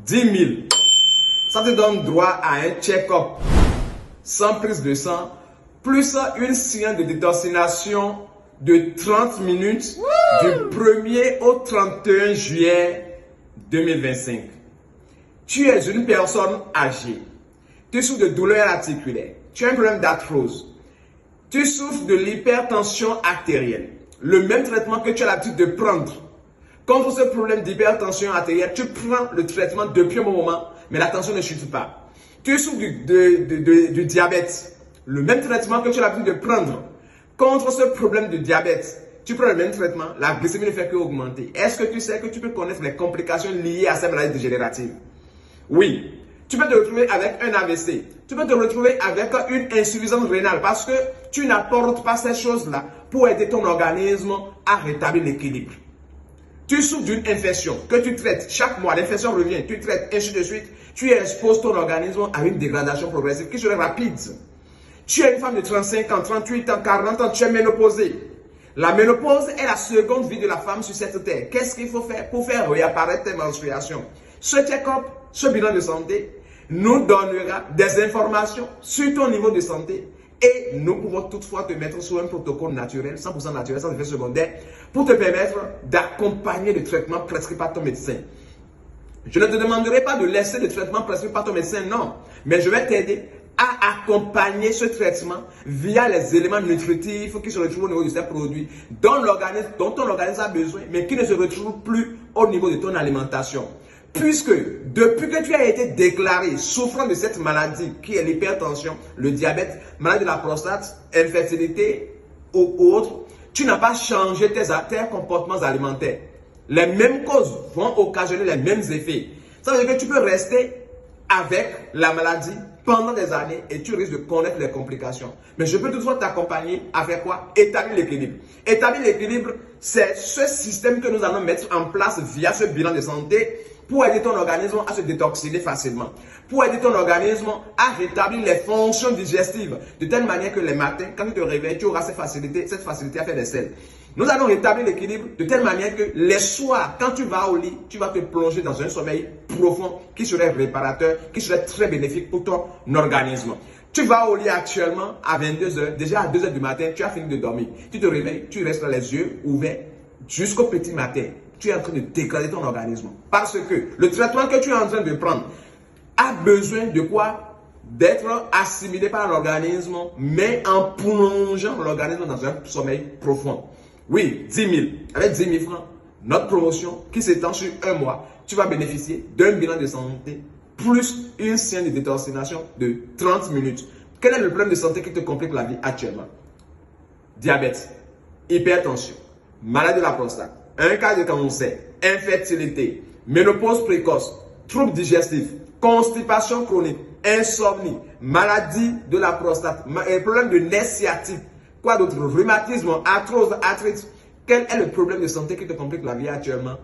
10 000. Ça te donne droit à un check-up sans prise de sang, plus une séance de détoxination de 30 minutes du 1er au 31 juillet 2025. Tu es une personne âgée, tu souffres de douleurs articulaires, tu as un problème d'arthrose, tu souffres de l'hypertension artérielle, le même traitement que tu as l'habitude de prendre. Contre ce problème d'hypertension artérielle, tu prends le traitement depuis un bon moment, mais la tension ne chute pas. Tu souffres du diabète, le même traitement que tu as l'habitude de prendre. Contre ce problème de diabète, tu prends le même traitement, la glycémie ne fait qu'augmenter. Est-ce que tu sais que tu peux connaître les complications liées à ces maladies dégénératives? Oui. Tu peux te retrouver avec un AVC. Tu peux te retrouver avec une insuffisance rénale parce que tu n'apportes pas ces choses-là pour aider ton organisme à rétablir l'équilibre. Tu souffres d'une infection que tu traites chaque mois, l'infection revient, tu traites, ainsi de suite. Tu exposes ton organisme à une dégradation progressive qui serait rapide. Tu es une femme de 35 ans, 38 ans, 40 ans, tu es ménopausée. La ménopause est la seconde vie de la femme sur cette terre. Qu'est-ce qu'il faut faire pour faire réapparaître tes menstruations? Ce check-up, ce bilan de santé nous donnera des informations sur ton niveau de santé et nous pouvons toutefois te mettre sur un protocole naturel, 100% naturel, sans effet secondaire, pour te permettre d'accompagner le traitement prescrit par ton médecin. Je ne te demanderai pas de laisser le traitement prescrit par ton médecin, non, mais je vais t'aider à accompagner ce traitement via les éléments nutritifs qui se retrouvent au niveau de ces produits dont ton organisme a besoin, mais qui ne se retrouvent plus au niveau de ton alimentation. Puisque depuis que tu as été déclaré souffrant de cette maladie qui est l'hypertension, le diabète, maladie de la prostate, infertilité ou autre, tu n'as pas changé tes comportements alimentaires. Les mêmes causes vont occasionner les mêmes effets. Ça veut dire que tu peux rester avec la maladie pendant des années et tu risques de connaître les complications. Mais je peux toutefois t'accompagner à faire quoi? Établir l'équilibre. Établir l'équilibre, c'est ce système que nous allons mettre en place via ce bilan de santé pour aider ton organisme à se détoxiner facilement, pour aider ton organisme à rétablir les fonctions digestives, de telle manière que les matins, quand tu te réveilles, tu auras cette facilité à faire des selles. Nous allons rétablir l'équilibre de telle manière que les soirs, quand tu vas au lit, tu vas te plonger dans un sommeil profond qui serait réparateur, qui serait très bénéfique pour ton organisme. Tu vas au lit actuellement à 22 h, déjà à 2 h du matin, tu as fini de dormir. Tu te réveilles, tu restes les yeux ouverts jusqu'au petit matin. Tu es en train de dégrader ton organisme. Parce que le traitement que tu es en train de prendre a besoin de quoi? D'être assimilé par l'organisme, mais en plongeant l'organisme dans un sommeil profond. Oui, 10 000. Avec 10 000 francs, notre promotion qui s'étend sur un mois, tu vas bénéficier d'un bilan de santé plus une séance de détoxination de 30 minutes. Quel est le problème de santé qui te complique la vie actuellement? Diabète, hypertension, maladie de la prostate, un cas de cancer, infertilité, ménopause précoce, troubles digestifs, constipation chronique, insomnie, maladie de la prostate, problème de nerfs sciatiques, quoi d'autre? Rhumatisme, arthrose, arthrite. Quel est le problème de santé qui te complique la vie actuellement?